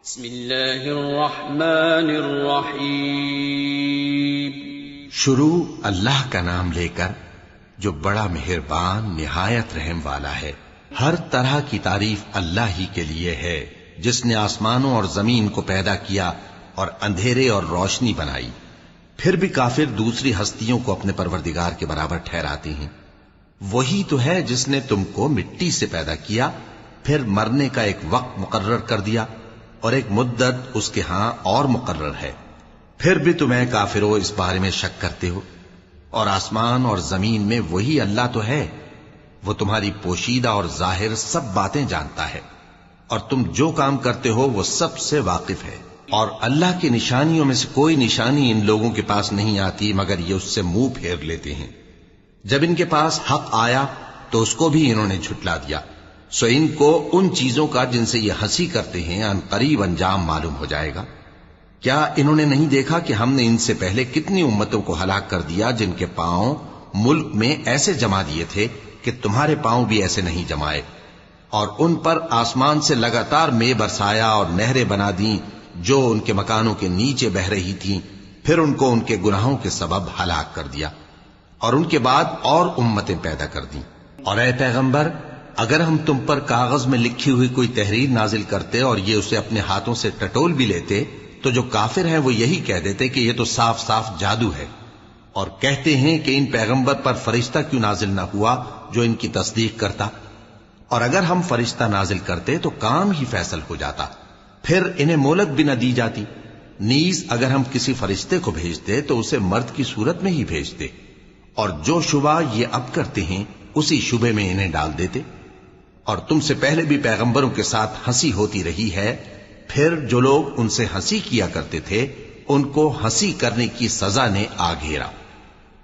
بسم اللہ الرحمن الرحیم۔ شروع اللہ کا نام لے کر جو بڑا مہربان نہایت رحم والا ہے۔ ہر طرح کی تعریف اللہ ہی کے لیے ہے جس نے آسمانوں اور زمین کو پیدا کیا اور اندھیرے اور روشنی بنائی۔ پھر بھی کافر دوسری ہستیوں کو اپنے پروردگار کے برابر ٹھہراتے ہیں۔ وہی تو ہے جس نے تم کو مٹی سے پیدا کیا، پھر مرنے کا ایک وقت مقرر کر دیا اور ایک مدت اس کے ہاں اور مقرر ہے۔ پھر بھی تمہیں کافروں اس بارے میں شک کرتے ہو، اور آسمان اور زمین میں وہی اللہ تو ہے، وہ تمہاری پوشیدہ اور ظاہر سب باتیں جانتا ہے، اور تم جو کام کرتے ہو وہ سب سے واقف ہے۔ اور اللہ کی نشانیوں میں سے کوئی نشانی ان لوگوں کے پاس نہیں آتی مگر یہ اس سے منہ پھیر لیتے ہیں۔ جب ان کے پاس حق آیا تو اس کو بھی انہوں نے جھٹلا دیا، سو ان کو ان چیزوں کا جن سے یہ ہنسی کرتے ہیں ان قریب انجام معلوم ہو جائے گا۔ کیا انہوں نے نہیں دیکھا کہ ہم نے ان سے پہلے کتنی امتوں کو ہلاک کر دیا جن کے پاؤں ملک میں ایسے جما دیے تھے کہ تمہارے پاؤں بھی ایسے نہیں جمائے، اور ان پر آسمان سے لگاتار مے برسایا اور نہریں بنا دیں جو ان کے مکانوں کے نیچے بہ رہی تھیں، پھر ان کو ان کے گناہوں کے سبب ہلاک کر دیا، اور ان کے بعد اور امتیں پیدا کر دیں۔ اور اے پیغمبر، اگر ہم تم پر کاغذ میں لکھی ہوئی کوئی تحریر نازل کرتے اور یہ اسے اپنے ہاتھوں سے ٹٹول بھی لیتے تو جو کافر ہیں وہ یہی کہہ دیتے کہ یہ تو صاف صاف جادو ہے، اور کہتے ہیں کہ ان پیغمبر پر فرشتہ کیوں نازل نہ ہوا جو ان کی تصدیق کرتا، اور اگر ہم فرشتہ نازل کرتے تو کام ہی فیصل ہو جاتا، پھر انہیں مہلت بھی نہ دی جاتی۔ نیز اگر ہم کسی فرشتے کو بھیجتے تو اسے مرد کی صورت میں ہی بھیجتے، اور جو شبہ یہ اب کرتے ہیں اسی شبے میں انہیں ڈال دیتے۔ اور تم سے پہلے بھی پیغمبروں کے ساتھ ہنسی ہوتی رہی ہے، پھر جو لوگ ان سے ہنسی کیا کرتے تھے ان کو ہنسی کرنے کی سزا نے آ گھیرا۔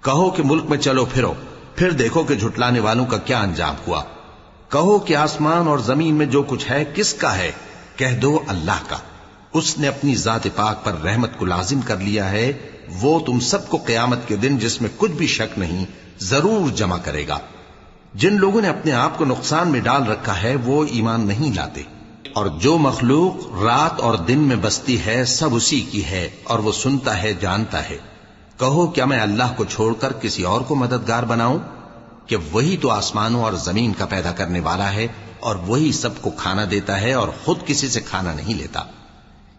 کہو کہ ملک میں چلو پھرو، پھر دیکھو کہ جھٹلانے والوں کا کیا انجام ہوا۔ کہو کہ آسمان اور زمین میں جو کچھ ہے کس کا ہے؟ کہہ دو اللہ کا۔ اس نے اپنی ذات پاک پر رحمت کو لازم کر لیا ہے، وہ تم سب کو قیامت کے دن جس میں کچھ بھی شک نہیں ضرور جمع کرے گا۔ جن لوگوں نے اپنے آپ کو نقصان میں ڈال رکھا ہے وہ ایمان نہیں لاتے، اور جو مخلوق رات اور دن میں بستی ہے سب اسی کی ہے، اور وہ سنتا ہے جانتا ہے۔ کہو کیا میں اللہ کو چھوڑ کر کسی اور کو مددگار بناؤں؟ کہ وہی تو آسمانوں اور زمین کا پیدا کرنے والا ہے، اور وہی سب کو کھانا دیتا ہے اور خود کسی سے کھانا نہیں لیتا۔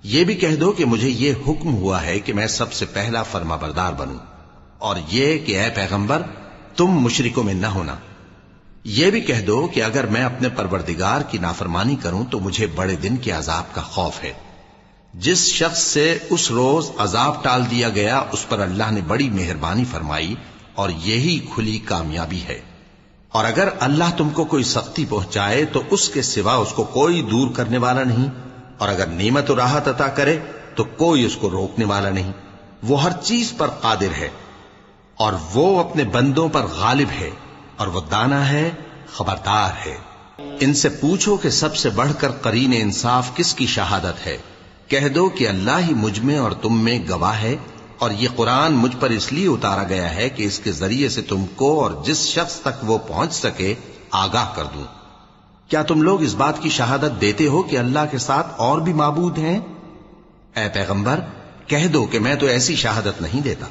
یہ بھی کہہ دو کہ مجھے یہ حکم ہوا ہے کہ میں سب سے پہلا فرما بردار بنوں، اور یہ کہ اے پیغمبر تم مشرکوں میں نہ ہونا۔ یہ بھی کہہ دو کہ اگر میں اپنے پروردگار کی نافرمانی کروں تو مجھے بڑے دن کے عذاب کا خوف ہے۔ جس شخص سے اس روز عذاب ٹال دیا گیا اس پر اللہ نے بڑی مہربانی فرمائی، اور یہی کھلی کامیابی ہے۔ اور اگر اللہ تم کو کوئی سختی پہنچائے تو اس کے سوا اس کو کوئی دور کرنے والا نہیں، اور اگر نعمت و راحت عطا کرے تو کوئی اس کو روکنے والا نہیں۔ وہ ہر چیز پر قادر ہے، اور وہ اپنے بندوں پر غالب ہے، اور وہ دانا ہے، خبردار ہے۔ ان سے پوچھو کہ سب سے بڑھ کر قرین انصاف کس کی شہادت ہے؟ کہہ دو کہ اللہ ہی مجھ میں اور تم میں گواہ ہے، اور یہ قرآن مجھ پر اس لیے اتارا گیا ہے کہ اس کے ذریعے سے تم کو اور جس شخص تک وہ پہنچ سکے آگاہ کر دوں۔ کیا تم لوگ اس بات کی شہادت دیتے ہو کہ اللہ کے ساتھ اور بھی معبود ہیں؟ اے پیغمبر کہہ دو کہ میں تو ایسی شہادت نہیں دیتا۔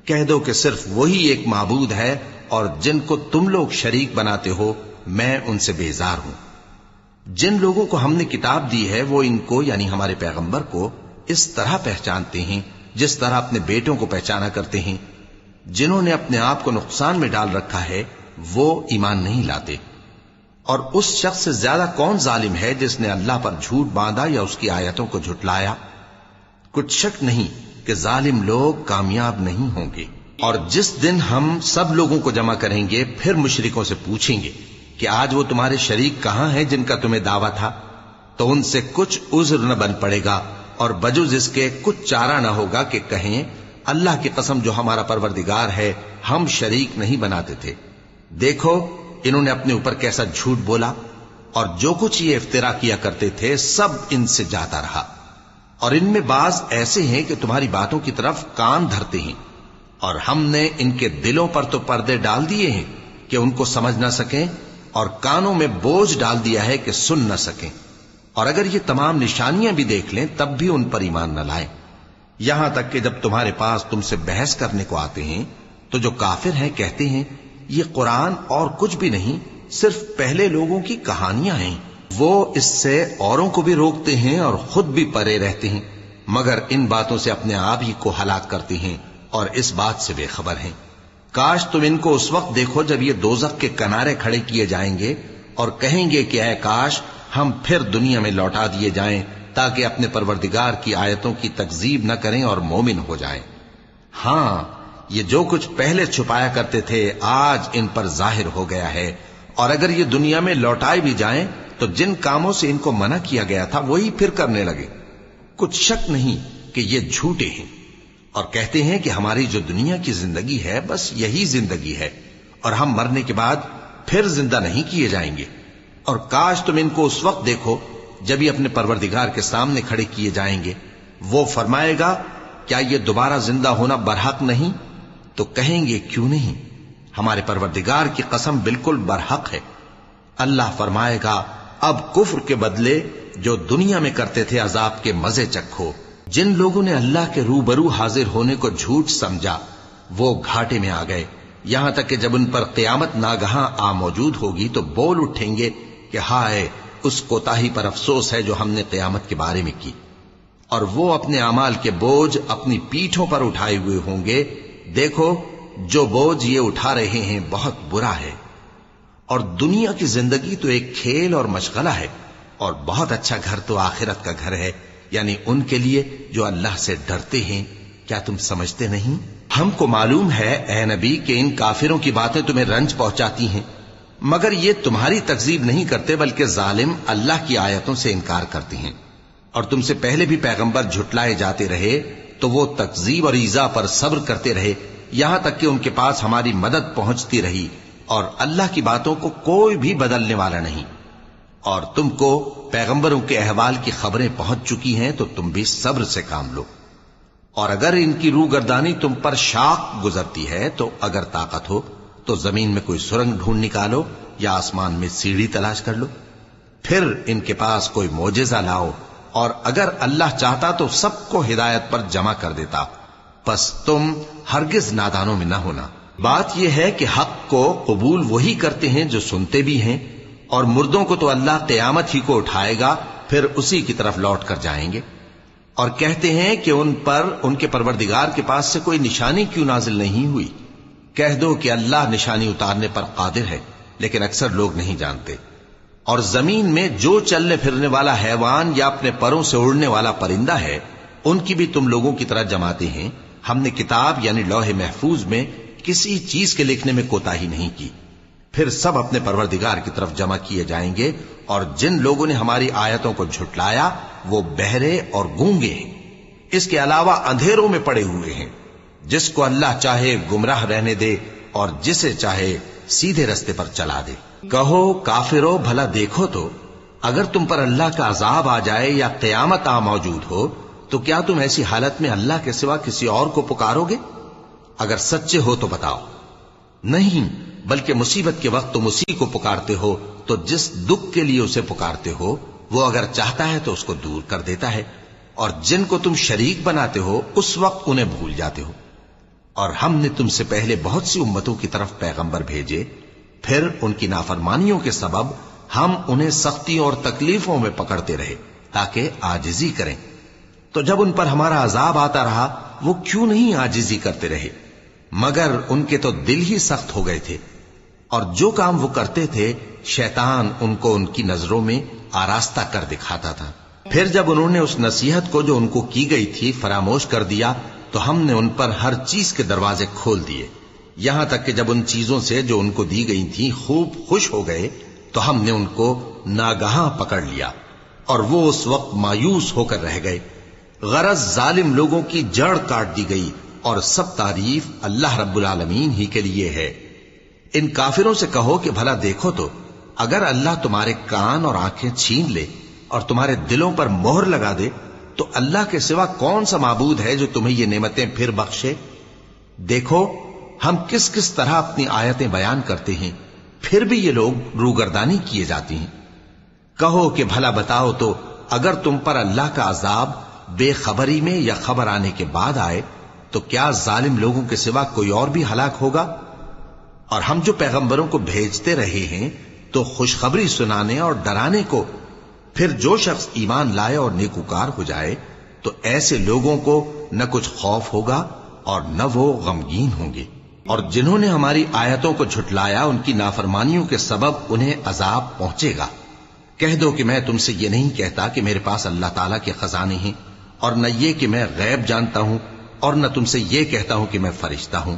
کہہ دو کہ صرف وہی ایک معبود ہے، اور جن کو تم لوگ شریک بناتے ہو میں ان سے بیزار ہوں۔ جن لوگوں کو ہم نے کتاب دی ہے وہ ان کو یعنی ہمارے پیغمبر کو اس طرح پہچانتے ہیں جس طرح اپنے بیٹوں کو پہچانا کرتے ہیں۔ جنہوں نے اپنے آپ کو نقصان میں ڈال رکھا ہے وہ ایمان نہیں لاتے۔ اور اس شخص سے زیادہ کون ظالم ہے جس نے اللہ پر جھوٹ باندھا یا اس کی آیتوں کو جھٹلایا؟ کچھ شک نہیں کہ ظالم لوگ کامیاب نہیں ہوں گے۔ اور جس دن ہم سب لوگوں کو جمع کریں گے پھر مشرکوں سے پوچھیں گے کہ آج وہ تمہارے شریک کہاں ہیں جن کا تمہیں دعویٰ تھا؟ تو ان سے کچھ عذر نہ بن پڑے گا، اور بجز اس کے کچھ چارہ نہ ہوگا کہ کہیں اللہ کی قسم جو ہمارا پروردگار ہے ہم شریک نہیں بناتے تھے۔ دیکھو انہوں نے اپنے اوپر کیسا جھوٹ بولا، اور جو کچھ یہ افترا کیا کرتے تھے سب ان سے جاتا رہا۔ اور ان میں بعض ایسے ہیں کہ تمہاری باتوں کی طرف کان دھرتے ہیں، اور ہم نے ان کے دلوں پر تو پردے ڈال دیے ہیں کہ ان کو سمجھ نہ سکیں، اور کانوں میں بوجھ ڈال دیا ہے کہ سن نہ سکیں۔ اور اگر یہ تمام نشانیاں بھی دیکھ لیں تب بھی ان پر ایمان نہ لائیں، یہاں تک کہ جب تمہارے پاس تم سے بحث کرنے کو آتے ہیں تو جو کافر ہیں کہتے ہیں یہ قرآن اور کچھ بھی نہیں، صرف پہلے لوگوں کی کہانیاں ہیں۔ وہ اس سے اوروں کو بھی روکتے ہیں اور خود بھی پرے رہتے ہیں، مگر ان باتوں سے اپنے آپ ہی کو ہلاک کرتے ہیں اور اس بات سے بے خبر ہیں۔ کاش تم ان کو اس وقت دیکھو جب یہ دوزخ کے کنارے کھڑے کیے جائیں گے اور کہیں گے کہ اے کاش ہم پھر دنیا میں لوٹا دیے جائیں تاکہ اپنے پروردگار کی آیتوں کی تکذیب نہ کریں اور مومن ہو جائیں۔ ہاں، یہ جو کچھ پہلے چھپایا کرتے تھے آج ان پر ظاہر ہو گیا ہے، اور اگر یہ دنیا میں لوٹائے بھی جائیں تو جن کاموں سے ان کو منع کیا گیا تھا وہی پھر کرنے لگے۔ کچھ شک نہیں کہ یہ جھوٹے ہیں، اور کہتے ہیں کہ ہماری جو دنیا کی زندگی ہے بس یہی زندگی ہے، اور ہم مرنے کے بعد پھر زندہ نہیں کیے جائیں گے۔ اور کاش تم ان کو اس وقت دیکھو جب یہ اپنے پروردگار کے سامنے کھڑے کیے جائیں گے، وہ فرمائے گا کیا یہ دوبارہ زندہ ہونا برحق نہیں؟ تو کہیں گے کیوں نہیں، ہمارے پروردگار کی قسم بالکل برحق ہے۔ اللہ فرمائے گا اب کفر کے بدلے جو دنیا میں کرتے تھے عذاب کے مزے چکھو۔ جن لوگوں نے اللہ کے روبرو حاضر ہونے کو جھوٹ سمجھا وہ گھاٹے میں آ گئے، یہاں تک کہ جب ان پر قیامت ناگہاں آ موجود ہوگی تو بول اٹھیں گے کہ ہائے اس کوتاہی پر افسوس ہے جو ہم نے قیامت کے بارے میں کی، اور وہ اپنے اعمال کے بوجھ اپنی پیٹھوں پر اٹھائے ہوئے ہوں گے۔ دیکھو جو بوجھ یہ اٹھا رہے ہیں بہت برا ہے، اور دنیا کی زندگی تو ایک کھیل اور مشغلہ ہے، اور بہت اچھا گھر تو آخرت کا گھر ہے، یعنی ان کے لیے جو اللہ سے ڈرتے ہیں۔ کیا تم سمجھتے نہیں؟ ہم کو معلوم ہے اے نبی کہ ان کافروں کی باتیں تمہیں رنج پہنچاتی ہیں، مگر یہ تمہاری تکذیب نہیں کرتے بلکہ ظالم اللہ کی آیتوں سے انکار کرتے ہیں، اور تم سے پہلے بھی پیغمبر جھٹلائے جاتے رہے تو وہ تکذیب اور ایذا پر صبر کرتے رہے، یہاں تک کہ ان کے پاس ہماری مدد پہنچتی رہی، اور اللہ کی باتوں کو کوئی بھی بدلنے والا نہیں۔ اور تم کو پیغمبروں کے احوال کی خبریں پہنچ چکی ہیں تو تم بھی صبر سے کام لو، اور اگر ان کی روگردانی تم پر شاق گزرتی ہے تو اگر طاقت ہو تو زمین میں کوئی سرنگ ڈھونڈ نکالو یا آسمان میں سیڑھی تلاش کر لو، پھر ان کے پاس کوئی معجزہ لاؤ، اور اگر اللہ چاہتا تو سب کو ہدایت پر جمع کر دیتا، پس تم ہرگز نادانوں میں نہ ہونا۔ بات یہ ہے کہ حق کو قبول وہی کرتے ہیں جو سنتے بھی ہیں، اور مردوں کو تو اللہ قیامت ہی کو اٹھائے گا، پھر اسی کی طرف لوٹ کر جائیں گے۔ اور کہتے ہیں کہ ان پر ان کے پروردگار کے پاس سے کوئی نشانی کیوں نازل نہیں ہوئی؟ کہہ دو کہ اللہ نشانی اتارنے پر قادر ہے، لیکن اکثر لوگ نہیں جانتے۔ اور زمین میں جو چلنے پھرنے والا حیوان یا اپنے پروں سے اڑنے والا پرندہ ہے ان کی بھی تم لوگوں کی طرح جماتے ہیں۔ ہم نے کتاب یعنی لوح محفوظ میں کسی چیز کے لکھنے میں کوتاہی نہیں کی، پھر سب اپنے پروردگار کی طرف جمع کیے جائیں گے، اور جن لوگوں نے ہماری آیتوں کو جھٹلایا وہ بہرے اور گونگے ہیں، اس کے علاوہ اندھیروں میں پڑے ہوئے ہیں۔ جس کو اللہ چاہے گمراہ رہنے دے اور جسے چاہے سیدھے رستے پر چلا دے۔ کہو کافرو بھلا دیکھو تو اگر تم پر اللہ کا عذاب آ جائے یا قیامت آ موجود ہو تو کیا تم ایسی حالت میں اللہ کے سوا کسی اور کو پکارو گے؟ اگر سچے ہو تو بتاؤ۔ نہیں، بلکہ مصیبت کے وقت تم اسی کو پکارتے ہو، تو جس دکھ کے لیے اسے پکارتے ہو وہ اگر چاہتا ہے تو اس کو دور کر دیتا ہے، اور جن کو تم شریک بناتے ہو اس وقت انہیں بھول جاتے ہو۔ اور ہم نے تم سے پہلے بہت سی امتوں کی طرف پیغمبر بھیجے، پھر ان کی نافرمانیوں کے سبب ہم انہیں سختیوں اور تکلیفوں میں پکڑتے رہے تاکہ عاجزی کریں۔ تو جب ان پر ہمارا عذاب آتا رہا وہ کیوں نہیں عاجزی کرتے رہے، مگر ان کے تو دل ہی سخت ہو گئے تھے، اور جو کام وہ کرتے تھے شیطان ان کو ان کی نظروں میں آراستہ کر دکھاتا تھا۔ پھر جب انہوں نے اس نصیحت کو جو ان کو کی گئی تھی فراموش کر دیا تو ہم نے ان پر ہر چیز کے دروازے کھول دیے، یہاں تک کہ جب ان چیزوں سے جو ان کو دی گئی تھی خوب خوش ہو گئے تو ہم نے ان کو ناگہاں پکڑ لیا، اور وہ اس وقت مایوس ہو کر رہ گئے۔ غرض ظالم لوگوں کی جڑ کاٹ دی گئی، اور سب تعریف اللہ رب العالمین ہی کے لیے ہے۔ ان کافروں سے کہو کہ بھلا دیکھو تو اگر اللہ تمہارے کان اور آنکھیں چھین لے اور تمہارے دلوں پر مہر لگا دے تو اللہ کے سوا کون سا معبود ہے جو تمہیں یہ نعمتیں پھر بخشے؟ دیکھو ہم کس کس طرح اپنی آیتیں بیان کرتے ہیں، پھر بھی یہ لوگ روگردانی کیے جاتی ہیں۔ کہو کہ بھلا بتاؤ تو اگر تم پر اللہ کا عذاب بے خبری میں یا خبر آنے کے بعد آئے تو کیا ظالم لوگوں کے سوا کوئی اور بھی ہلاک ہوگا؟ اور ہم جو پیغمبروں کو بھیجتے رہے ہیں تو خوشخبری سنانے اور ڈرانے کو، پھر جو شخص ایمان لائے اور نیکوکار ہو جائے تو ایسے لوگوں کو نہ کچھ خوف ہوگا اور نہ وہ غمگین ہوں گے۔ اور جنہوں نے ہماری آیتوں کو جھٹلایا ان کی نافرمانیوں کے سبب انہیں عذاب پہنچے گا۔ کہہ دو کہ میں تم سے یہ نہیں کہتا کہ میرے پاس اللہ تعالیٰ کے خزانے ہیں، اور نہ یہ کہ میں غیب جانتا ہوں، اور نہ تم سے یہ کہتا ہوں کہ میں فرشتہ ہوں۔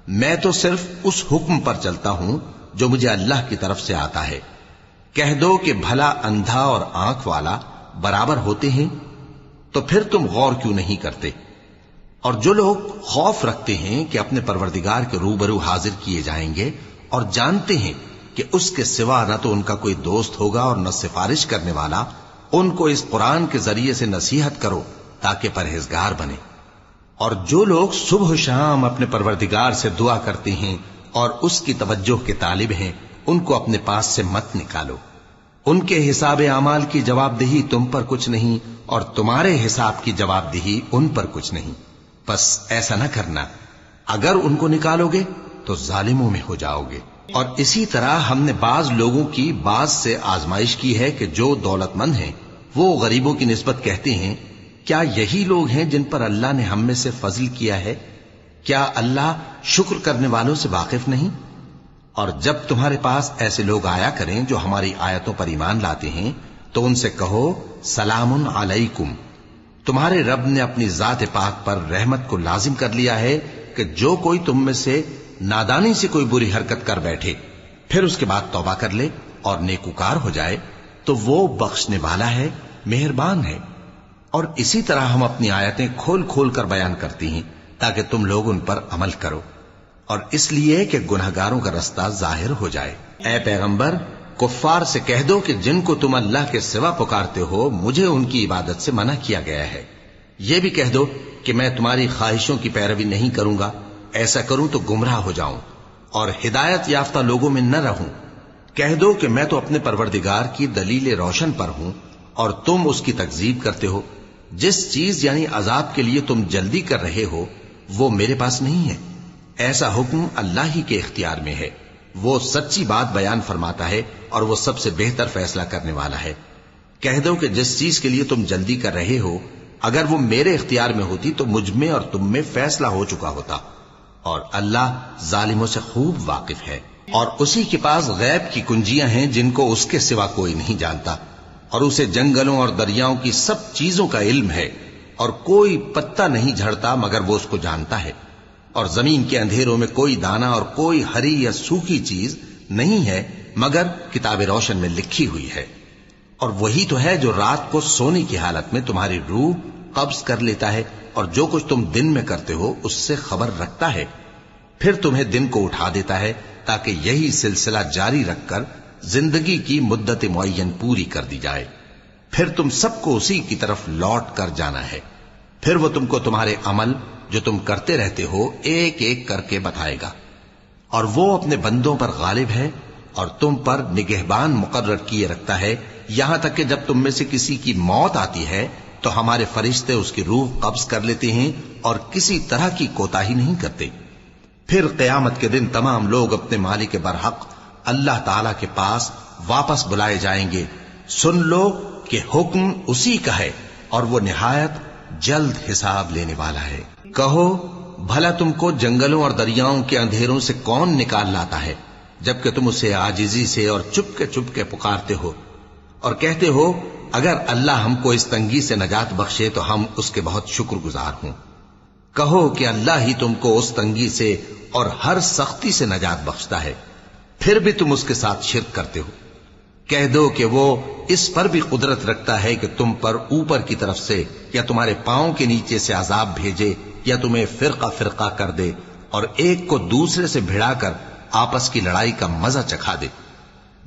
میں تو صرف اس حکم پر چلتا ہوں جو مجھے اللہ کی طرف سے آتا ہے۔ کہہ دو کہ بھلا اندھا اور آنکھ والا برابر ہوتے ہیں؟ تو پھر تم غور کیوں نہیں کرتے؟ اور جو لوگ خوف رکھتے ہیں کہ اپنے پروردگار کے روبرو حاضر کیے جائیں گے اور جانتے ہیں کہ اس کے سوا نہ تو ان کا کوئی دوست ہوگا اور نہ سفارش کرنے والا، ان کو اس قرآن کے ذریعے سے نصیحت کرو تاکہ پرہیزگار بنے۔ اور جو لوگ صبح و شام اپنے پروردگار سے دعا کرتے ہیں اور اس کی توجہ کے طالب ہیں، ان کو اپنے پاس سے مت نکالو۔ ان کے حساب اعمال کی جواب دہی تم پر کچھ نہیں، اور تمہارے حساب کی جواب دہی ان پر کچھ نہیں۔ بس ایسا نہ کرنا، اگر ان کو نکالو گے تو ظالموں میں ہو جاؤ گے۔ اور اسی طرح ہم نے بعض لوگوں کی بعض سے آزمائش کی ہے کہ جو دولت مند ہیں وہ غریبوں کی نسبت کہتے ہیں کیا یہی لوگ ہیں جن پر اللہ نے ہم میں سے فضل کیا ہے؟ کیا اللہ شکر کرنے والوں سے واقف نہیں؟ اور جب تمہارے پاس ایسے لوگ آیا کریں جو ہماری آیتوں پر ایمان لاتے ہیں تو ان سے کہو سلام علیکم، تمہارے رب نے اپنی ذات پاک پر رحمت کو لازم کر لیا ہے کہ جو کوئی تم میں سے نادانی سے کوئی بری حرکت کر بیٹھے پھر اس کے بعد توبہ کر لے اور نیکوکار ہو جائے تو وہ بخشنے والا ہے، مہربان ہے۔ اور اسی طرح ہم اپنی آیتیں کھول کھول کر بیان کرتی ہیں تاکہ تم لوگ ان پر عمل کرو، اور اس لیے کہ گنہگاروں کا رستہ ظاہر ہو جائے۔ اے پیغمبر، کفار سے کہہ دو کہ جن کو تم اللہ کے سوا پکارتے ہو مجھے ان کی عبادت سے منع کیا گیا ہے۔ یہ بھی کہہ دو کہ میں تمہاری خواہشوں کی پیروی نہیں کروں گا، ایسا کروں تو گمراہ ہو جاؤں اور ہدایت یافتہ لوگوں میں نہ رہوں۔ کہہ دو کہ میں تو اپنے پروردگار کی دلیل روشن پر ہوں اور تم اس کی تکذیب کرتے ہو۔ جس چیز یعنی عذاب کے لیے تم جلدی کر رہے ہو وہ میرے پاس نہیں ہے، ایسا حکم اللہ ہی کے اختیار میں ہے۔ وہ سچی بات بیان فرماتا ہے اور وہ سب سے بہتر فیصلہ کرنے والا ہے۔ کہہ دو کہ جس چیز کے لیے تم جلدی کر رہے ہو اگر وہ میرے اختیار میں ہوتی تو مجھ میں اور تم میں فیصلہ ہو چکا ہوتا، اور اللہ ظالموں سے خوب واقف ہے۔ اور اسی کے پاس غیب کی کنجیاں ہیں جن کو اس کے سوا کوئی نہیں جانتا، اور اسے جنگلوں اور دریاؤں کی سب چیزوں کا علم ہے، اور کوئی پتا نہیں جھڑتا مگر وہ اس کو جانتا ہے، اور زمین کے اندھیروں میں کوئی دانا اور کوئی ہری یا سوکھی چیز نہیں ہے مگر کتاب روشن میں لکھی ہوئی ہے۔ اور وہی تو ہے جو رات کو سونے کی حالت میں تمہاری روح قبض کر لیتا ہے، اور جو کچھ تم دن میں کرتے ہو اس سے خبر رکھتا ہے، پھر تمہیں دن کو اٹھا دیتا ہے تاکہ یہی سلسلہ جاری رکھ کر زندگی کی مدت معین پوری کر دی جائے۔ پھر تم سب کو اسی کی طرف لوٹ کر جانا ہے، پھر وہ تم کو تمہارے عمل جو تم کرتے رہتے ہو ایک ایک کر کے بتائے گا۔ اور وہ اپنے بندوں پر غالب ہے اور تم پر نگہبان مقرر کیے رکھتا ہے، یہاں تک کہ جب تم میں سے کسی کی موت آتی ہے تو ہمارے فرشتے اس کی روح قبض کر لیتے ہیں اور کسی طرح کی کوتاہی نہیں کرتے۔ پھر قیامت کے دن تمام لوگ اپنے مالک برحق اللہ تعالی کے پاس واپس بلائے جائیں گے۔ سن لو کہ حکم اسی کا ہے اور وہ نہایت جلد حساب لینے والا ہے۔ کہو بھلا تم کو جنگلوں اور دریاؤں کے اندھیروں سے کون نکال لاتا ہے جبکہ تم اسے عاجزی سے اور چپ کے پکارتے ہو اور کہتے ہو اگر اللہ ہم کو اس تنگی سے نجات بخشے تو ہم اس کے بہت شکر گزار ہوں۔ کہو کہ اللہ ہی تم کو اس تنگی سے اور ہر سختی سے نجات بخشتا ہے، پھر بھی تم اس کے ساتھ شرک کرتے ہو۔ کہہ دو کہ وہ اس پر بھی قدرت رکھتا ہے کہ تم پر اوپر کی طرف سے یا تمہارے پاؤں کے نیچے سے عذاب بھیجے یا تمہیں فرقہ فرقہ کر دے اور ایک کو دوسرے سے بھڑا کر آپس کی لڑائی کا مزہ چکھا دے۔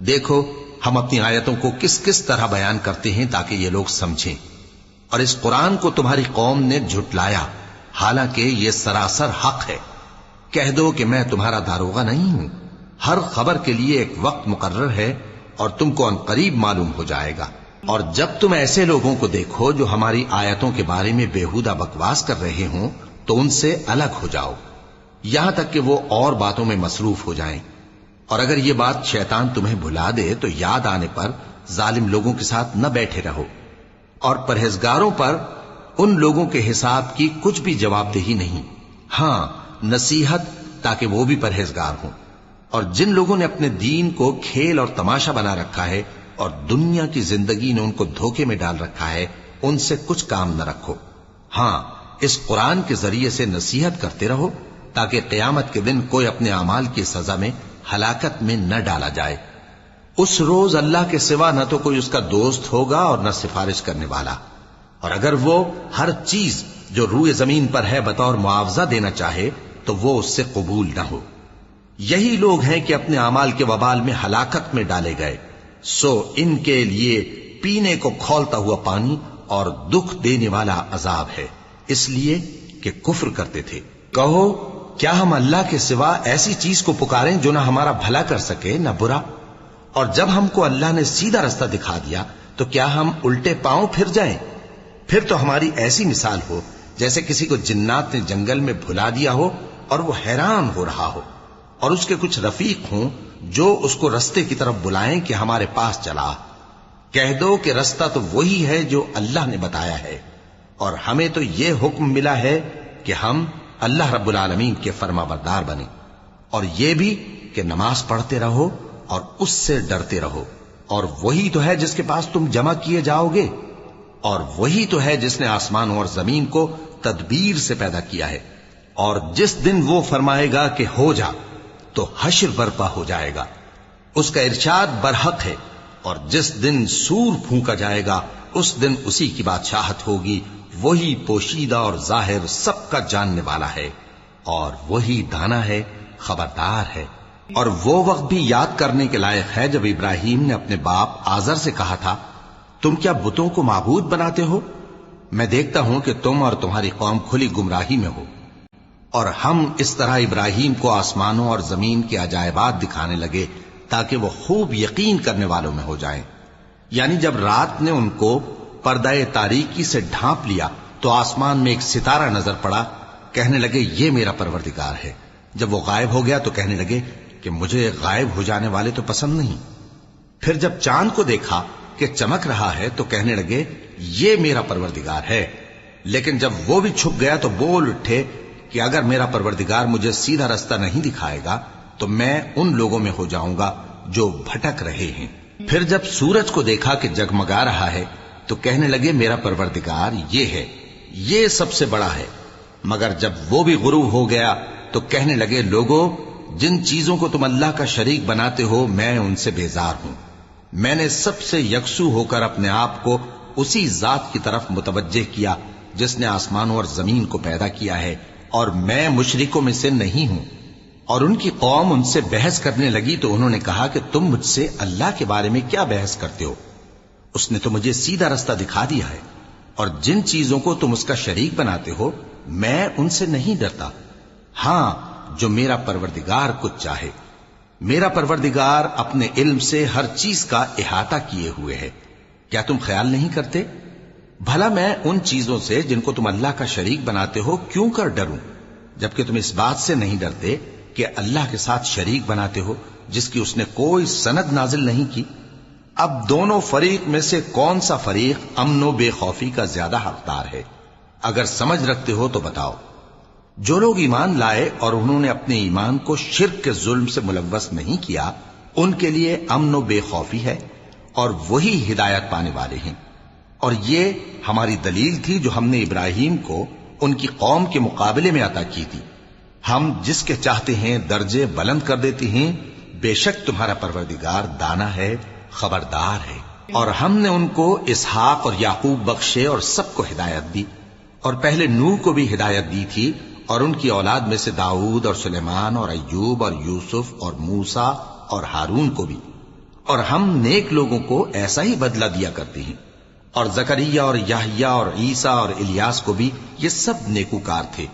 دیکھو ہم اپنی آیتوں کو کس کس طرح بیان کرتے ہیں تاکہ یہ لوگ سمجھیں۔ اور اس قرآن کو تمہاری قوم نے جھٹلایا حالانکہ یہ سراسر حق ہے۔ کہہ دو کہ میں تمہارا داروغہ نہیں ہوں، ہر خبر کے لیے ایک وقت مقرر ہے اور تم کو عنقریب معلوم ہو جائے گا۔ اور جب تم ایسے لوگوں کو دیکھو جو ہماری آیتوں کے بارے میں بیہودہ بکواس کر رہے ہوں تو ان سے الگ ہو جاؤ، یہاں تک کہ وہ اور باتوں میں مصروف ہو جائیں۔ اور اگر یہ بات شیطان تمہیں بھلا دے تو یاد آنے پر ظالم لوگوں کے ساتھ نہ بیٹھے رہو، اور پرہیزگاروں پر ان لوگوں کے حساب کی کچھ بھی جواب دہی نہیں، ہاں نصیحت تاکہ وہ بھی پرہیزگار ہوں۔ اور جن لوگوں نے اپنے دین کو کھیل اور تماشا بنا رکھا ہے اور دنیا کی زندگی نے ان کو دھوکے میں ڈال رکھا ہے، ان سے کچھ کام نہ رکھو، ہاں اس قرآن کے ذریعے سے نصیحت کرتے رہو تاکہ قیامت کے دن کوئی اپنے اعمال کی سزا میں ہلاکت میں نہ ڈالا جائے۔ اس روز اللہ کے سوا نہ تو کوئی اس کا دوست ہوگا اور نہ سفارش کرنے والا، اور اگر وہ ہر چیز جو روئے زمین پر ہے بطور معاوضہ دینا چاہے تو وہ اس سے قبول نہ ہو۔ یہی لوگ ہیں کہ اپنے اعمال کے وبال میں ہلاکت میں ڈالے گئے، سو ان کے لیے پینے کو کھولتا ہوا پانی اور دکھ دینے والا عذاب ہے، اس لیے کہ کفر کرتے تھے۔ کہو کیا ہم اللہ کے سوا ایسی چیز کو پکاریں جو نہ ہمارا بھلا کر سکے نہ برا؟ اور جب ہم کو اللہ نے سیدھا رستہ دکھا دیا تو کیا ہم الٹے پاؤں پھر جائیں؟ پھر تو ہماری ایسی مثال ہو جیسے کسی کو جنات نے جنگل میں بھلا دیا ہو اور وہ حیران ہو رہا ہو، اور اس کے کچھ رفیق ہوں جو اس کو رستے کی طرف بلائیں کہ ہمارے پاس چلا۔ کہہ دو کہ رستہ تو وہی ہے جو اللہ نے بتایا ہے، اور ہمیں تو یہ حکم ملا ہے کہ ہم اللہ رب العالمین کے فرما بردار بنیں، اور یہ بھی کہ نماز پڑھتے رہو اور اس سے ڈرتے رہو، اور وہی تو ہے جس کے پاس تم جمع کیے جاؤ گے، اور وہی تو ہے جس نے آسمانوں اور زمین کو تدبیر سے پیدا کیا ہے، اور جس دن وہ فرمائے گا کہ ہو جا تو حشر برپا ہو جائے گا، اس کا ارشاد برحق ہے، اور جس دن سور پھونکا جائے گا اس دن اسی کی بادشاہت ہوگی، وہی پوشیدہ اور ظاہر سب کا جاننے والا ہے، اور وہی دانا ہے، خبردار ہے۔ اور وہ وقت بھی یاد کرنے کے لائق ہے جب ابراہیم نے اپنے باپ آزر سے کہا تھا، تم کیا بتوں کو معبود بناتے ہو؟ میں دیکھتا ہوں کہ تم اور تمہاری قوم کھلی گمراہی میں ہو۔ اور ہم اس طرح ابراہیم کو آسمانوں اور زمین کے عجائبات دکھانے لگے تاکہ وہ خوب یقین کرنے والوں میں ہو جائیں۔ یعنی جب رات نے ان کو پردہ تاریکی سے ڈھانپ لیا تو آسمان میں ایک ستارہ نظر پڑا، کہنے لگے یہ میرا پروردگار ہے۔ جب وہ غائب ہو گیا تو کہنے لگے کہ مجھے غائب ہو جانے والے تو پسند نہیں۔ پھر جب چاند کو دیکھا کہ چمک رہا ہے تو کہنے لگے یہ میرا پروردگار ہے۔ لیکن جب وہ بھی چھپ گیا تو بول اٹھے کہ اگر میرا پروردگار مجھے سیدھا رستہ نہیں دکھائے گا تو میں ان لوگوں میں ہو جاؤں گا جو بھٹک رہے ہیں۔ پھر جب سورج کو دیکھا کہ جگمگا رہا ہے تو کہنے لگے میرا پروردگار یہ ہے، یہ سب سے بڑا ہے۔ مگر جب وہ بھی غروب ہو گیا تو کہنے لگے لوگو، جن چیزوں کو تم اللہ کا شریک بناتے ہو میں ان سے بیزار ہوں۔ میں نے سب سے یکسو ہو کر اپنے آپ کو اسی ذات کی طرف متوجہ کیا جس نے آسمانوں اور زمین کو پیدا کیا ہے، اور میں مشرکوں میں سے نہیں ہوں۔ اور ان کی قوم ان سے بحث کرنے لگی تو انہوں نے کہا کہ تم مجھ سے اللہ کے بارے میں کیا بحث کرتے ہو؟ اس نے تو مجھے سیدھا رستہ دکھا دیا ہے، اور جن چیزوں کو تم اس کا شریک بناتے ہو میں ان سے نہیں ڈرتا، ہاں جو میرا پروردگار کچھ چاہے۔ میرا پروردگار اپنے علم سے ہر چیز کا احاطہ کیے ہوئے ہے۔ کیا تم خیال نہیں کرتے؟ بھلا میں ان چیزوں سے جن کو تم اللہ کا شریک بناتے ہو کیوں کر ڈروں، جبکہ تم اس بات سے نہیں ڈرتے کہ اللہ کے ساتھ شریک بناتے ہو جس کی اس نے کوئی سند نازل نہیں کی۔ اب دونوں فریق میں سے کون سا فریق امن و بے خوفی کا زیادہ حقدار ہے؟ اگر سمجھ رکھتے ہو تو بتاؤ۔ جو لوگ ایمان لائے اور انہوں نے اپنے ایمان کو شرک کے ظلم سے ملوث نہیں کیا ان کے لیے امن و بے خوفی ہے، اور وہی ہدایت پانے والے ہیں۔ اور یہ ہماری دلیل تھی جو ہم نے ابراہیم کو ان کی قوم کے مقابلے میں عطا کی تھی۔ ہم جس کے چاہتے ہیں درجے بلند کر دیتے ہیں، بے شک تمہارا پروردگار دانا ہے، خبردار ہے۔ اور ہم نے ان کو اسحاق اور یعقوب بخشے اور سب کو ہدایت دی، اور پہلے نوح کو بھی ہدایت دی تھی، اور ان کی اولاد میں سے داؤد اور سلیمان اور ایوب اور یوسف اور موسیٰ اور ہارون کو بھی۔ اور ہم نیک لوگوں کو ایسا ہی بدلہ دیا کرتے ہیں۔ اور زکریا اور یحییٰ اور عیسیٰ اور الیاس کو بھی، یہ سب نیکوکار تھے۔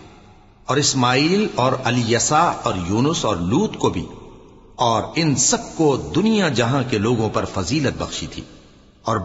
اور اسماعیل اور الیسع اور یونس اور لوط کو بھی، اور ان سب کو دنیا جہاں کے لوگوں پر فضیلت بخشی تھی۔ اور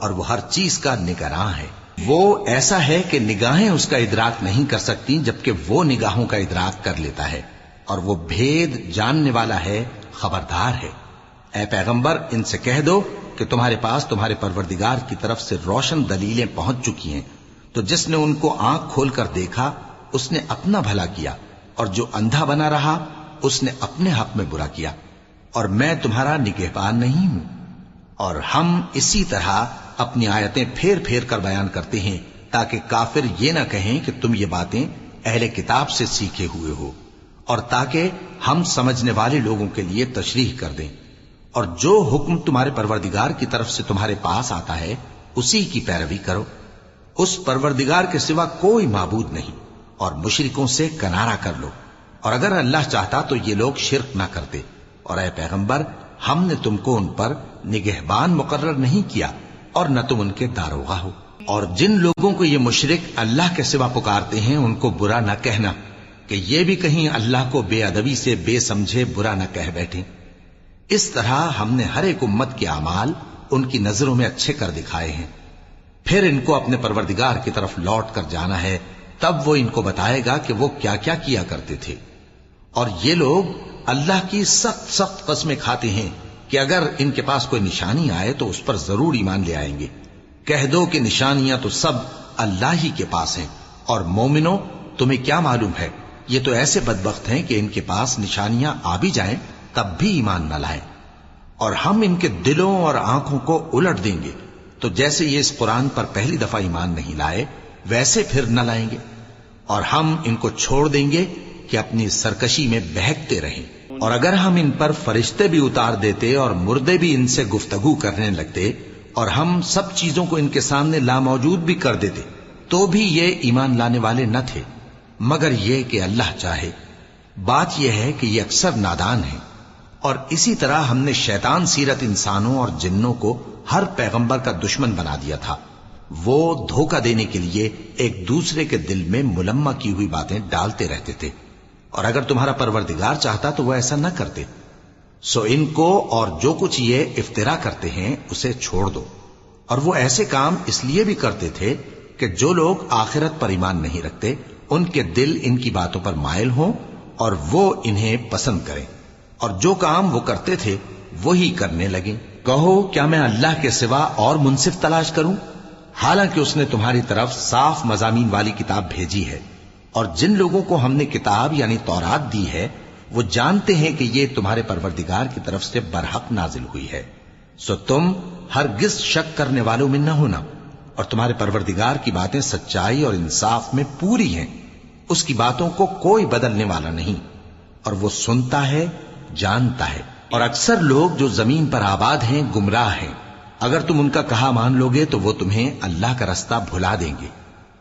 اور وہ ہر چیز کا نگراں ہے۔ وہ ایسا ہے کہ نگاہیں اس کا ادراک نہیں کر سکتی جبکہ وہ نگاہوں کا ادراک کر لیتا ہے، اور وہ بھید جاننے والا ہے، خبردار ہے۔ اے پیغمبر ان سے کہہ دو کہ تمہارے پاس تمہارے پروردگار کی طرف سے روشن دلیلیں پہنچ چکی ہیں، تو جس نے ان کو آنکھ کھول کر دیکھا اس نے اپنا بھلا کیا، اور جو اندھا بنا رہا اس نے اپنے حق میں برا کیا، اور میں تمہارا نگہبان نہیں ہوں۔ اور ہم اسی طرح اپنی آیتیں پھیر پھیر کر بیان کرتے ہیں تاکہ کافر یہ نہ کہیں کہ تم یہ باتیں اہل کتاب سے سیکھے ہوئے ہو، اور تاکہ ہم سمجھنے والے لوگوں کے لیے تشریح کر دیں۔ اور جو حکم تمہارے پروردگار کی طرف سے تمہارے پاس آتا ہے اسی کی پیروی کرو۔ اس پروردگار کے سوا کوئی معبود نہیں، اور مشرکوں سے کنارہ کر لو، اور اگر اللہ چاہتا تو یہ لوگ شرک نہ کرتے۔ اور اے پیغمبر ہم نے تم کو ان پر نگہبان مقرر نہیں کیا اور نہ تم ان کے داروغہ ہو۔ اور جن لوگوں کو یہ مشرک اللہ کے سوا پکارتے ہیں ان کو برا نہ کہنا کہ یہ بھی کہیں اللہ کو بے ادبی سے بے سمجھے برا نہ کہہ بیٹھیں۔ اس طرح ہم نے ہر ایک امت کے اعمال ان کی نظروں میں اچھے کر دکھائے ہیں، پھر ان کو اپنے پروردگار کی طرف لوٹ کر جانا ہے، تب وہ ان کو بتائے گا کہ وہ کیا کیا کیا کرتے تھے۔ اور یہ لوگ اللہ کی سخت سخت قسمیں کھاتے ہیں کہ اگر ان کے پاس کوئی نشانی آئے تو اس پر ضرور ایمان لے آئیں گے۔ کہہ دو کہ نشانیاں تو سب اللہ ہی کے پاس ہیں، اور مومنوں تمہیں کیا معلوم ہے، یہ تو ایسے بدبخت ہیں کہ ان کے پاس نشانیاں آ بھی جائیں تب بھی ایمان نہ لائیں۔ اور ہم ان کے دلوں اور آنکھوں کو الٹ دیں گے، تو جیسے یہ اس قرآن پر پہلی دفعہ ایمان نہیں لائے ویسے پھر نہ لائیں گے، اور ہم ان کو چھوڑ دیں گے کہ اپنی سرکشی میں بہکتے رہیں۔ اور اگر ہم ان پر فرشتے بھی اتار دیتے اور مردے بھی ان سے گفتگو کرنے لگتے اور ہم سب چیزوں کو ان کے سامنے لاموجود بھی کر دیتے تو بھی یہ ایمان لانے والے نہ تھے، مگر یہ کہ اللہ چاہے۔ بات یہ ہے کہ یہ اکثر نادان ہیں۔ اور اسی طرح ہم نے شیطان سیرت انسانوں اور جنوں کو ہر پیغمبر کا دشمن بنا دیا تھا۔ وہ دھوکہ دینے کے لیے ایک دوسرے کے دل میں ملمہ کی ہوئی باتیں ڈالتے رہتے تھے، اور اگر تمہارا پروردگار چاہتا تو وہ ایسا نہ کرتے۔ سو ان کو اور جو کچھ یہ افترا کرتے ہیں اسے چھوڑ دو۔ اور وہ ایسے کام اس لیے بھی کرتے تھے کہ جو لوگ آخرت پر ایمان نہیں رکھتے ان کے دل ان کی باتوں پر مائل ہوں اور وہ انہیں پسند کریں، اور جو کام وہ کرتے تھے وہی کرنے لگیں۔ کہو کیا میں اللہ کے سوا اور منصف تلاش کروں، حالانکہ اس نے تمہاری طرف صاف مضامین والی کتاب بھیجی ہے، اور جن لوگوں کو ہم نے کتاب یعنی تورات دی ہے وہ جانتے ہیں کہ یہ تمہارے پروردگار کی طرف سے برحق نازل ہوئی ہے۔ سو تم ہرگز شک کرنے والوں میں نہ ہونا، اور تمہارے پروردگار کی باتیں سچائی اور انصاف میں پوری ہیں، اس کی باتوں کو کوئی بدلنے والا نہیں، اور وہ سنتا ہے جانتا ہے۔ اور اکثر لوگ جو زمین پر آباد ہیں گمراہ ہیں، اگر تم ان کا کہا مان لوگے تو وہ تمہیں اللہ کا رستہ بھلا دیں گے۔